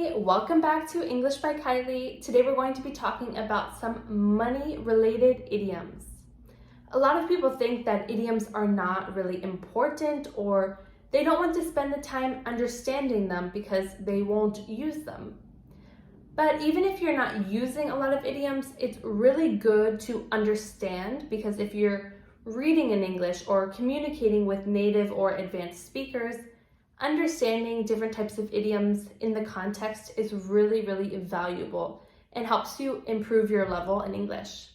everybody, welcome back to English by Kylie. Today we're going to be talking about some money-related idioms. A lot of people think that idioms are not really important or they don't want to spend the time understanding them because they won't use them. But even if you're not using a lot of idioms, it's really good to understand because if you're reading in English or communicating with native or advanced speakers, understanding different types of idioms in the context is really valuable and helps you improve your level in English.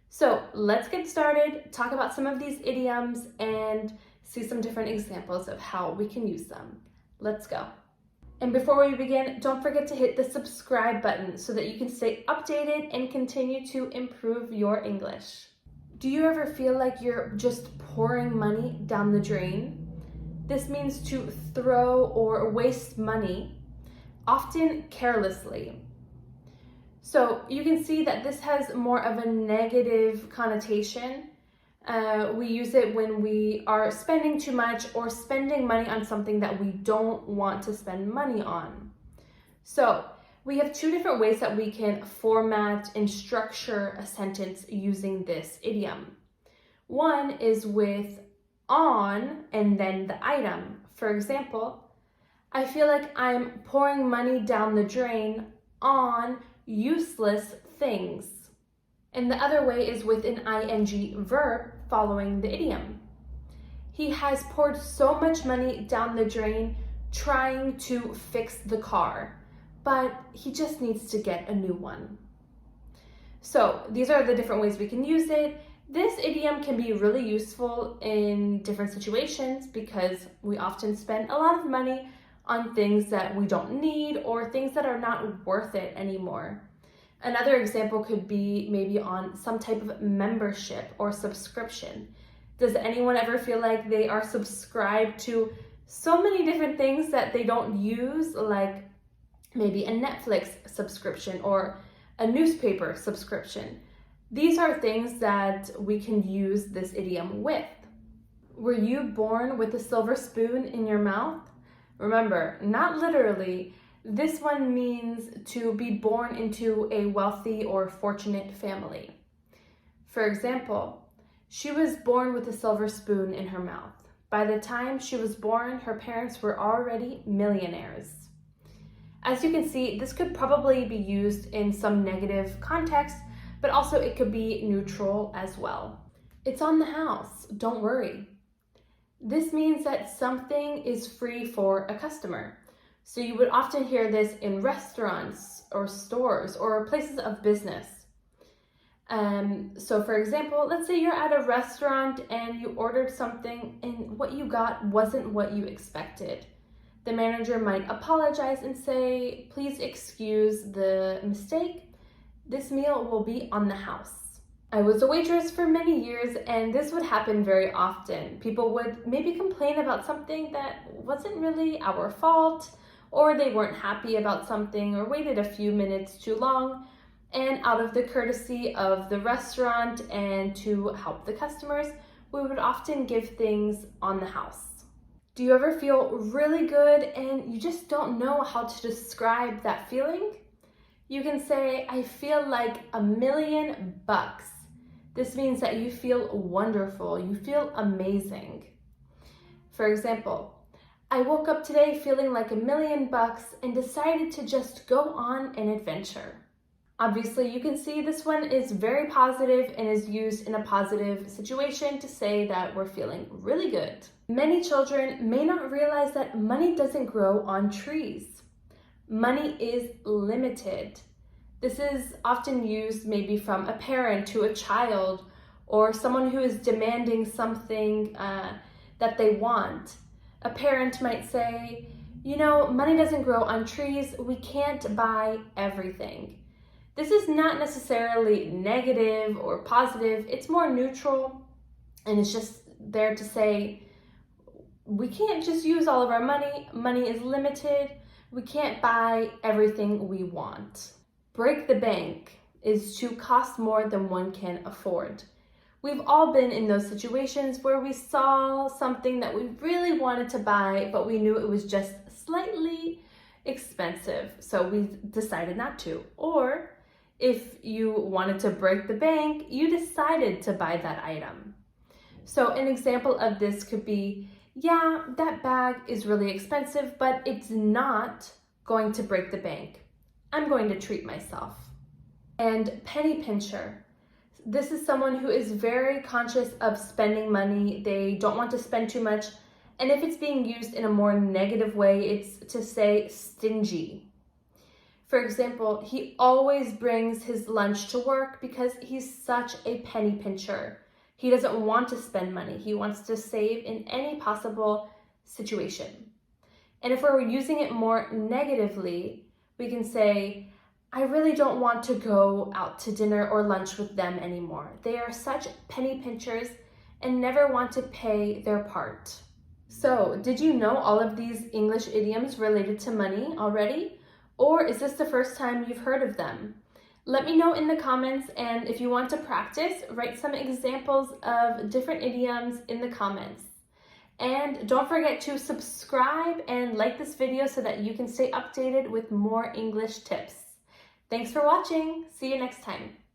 So let's get started, talk about some of these idioms, and see some different examples of how we can use them. Let's go. And before we begin, don't forget to hit the subscribe button so that you can stay updated and continue to improve your English. Do you ever feel like you're just pouring money down the drain? This means to throw or waste money, often carelessly. So you can see that this has more of a negative connotation. We use it when we are spending too much or spending money on something that we don't want to spend money on. So we have two different ways that we can format and structure a sentence using this idiom. One is with on and then the item. For example, I feel like I'm pouring money down the drain on useless things. And the other way is with an ing verb following the idiom. He has poured so much money down the drain trying to fix the car, but he just needs to get a new one. So these are the different ways we can use it. This idiom can be really useful in different situations because we often spend a lot of money on things that we don't need or things that are not worth it anymore. Another example could be maybe on some type of membership or subscription. Does anyone ever feel like they are subscribed to so many different things that they don't use, like maybe a Netflix subscription or a newspaper subscription? These are things that we can use this idiom with. Were you born with a silver spoon in your mouth? Remember, not literally. This one means to be born into a wealthy or fortunate family. For example, she was born with a silver spoon in her mouth. By the time she was born, her parents were already millionaires. As you can see, this could probably be used in some negative context, but also it could be neutral as well. It's on the house, don't worry. This means that something is free for a customer. So you would often hear this in restaurants or stores or places of business. So for example, let's say you're at a restaurant and you ordered something and what you got wasn't what you expected. The manager might apologize and say, please excuse the mistake. This meal will be on the house. I was a waitress for many years and this would happen very often. People would maybe complain about something that wasn't really our fault, or they weren't happy about something or waited a few minutes too long. And out of the courtesy of the restaurant and to help the customers, we would often give things on the house. Do you ever feel really good and you just don't know how to describe that feeling? You can say, I feel like $1,000,000. This means that you feel wonderful, you feel amazing. For example, I woke up today feeling like $1,000,000 and decided to just go on an adventure. Obviously, you can see this one is very positive and is used in a positive situation to say that we're feeling really good. Many children may not realize that money doesn't grow on trees. Money is limited. This is often used maybe from a parent to a child or someone who is demanding something that they want. A parent might say, you know, money doesn't grow on trees. We can't buy everything. This is not necessarily negative or positive. It's more neutral and it's just there to say, we can't just use all of our money. Money is limited. We can't buy everything we want. Break the bank is to cost more than one can afford. We've all been in those situations where we saw something that we really wanted to buy, but we knew it was just slightly expensive, so we decided not to. Or if you wanted to break the bank, you decided to buy that item. So an example of this could be, yeah, that bag is really expensive, but it's not going to break the bank. I'm going to treat myself. And penny pincher. This is someone who is very conscious of spending money. They don't want to spend too much. And if it's being used in a more negative way, it's to say stingy. For example, he always brings his lunch to work because he's such a penny pincher. He doesn't want to spend money. He wants to save in any possible situation. And if we're using it more negatively, we can say, I really don't want to go out to dinner or lunch with them anymore. They are such penny pinchers and never want to pay their part. So, did you know all of these English idioms related to money already? Or is this the first time you've heard of them? Let me know in the comments, and if you want to practice, write some examples of different idioms in the comments. And don't forget to subscribe and like this video so that you can stay updated with more English tips. Thanks for watching. See you next time.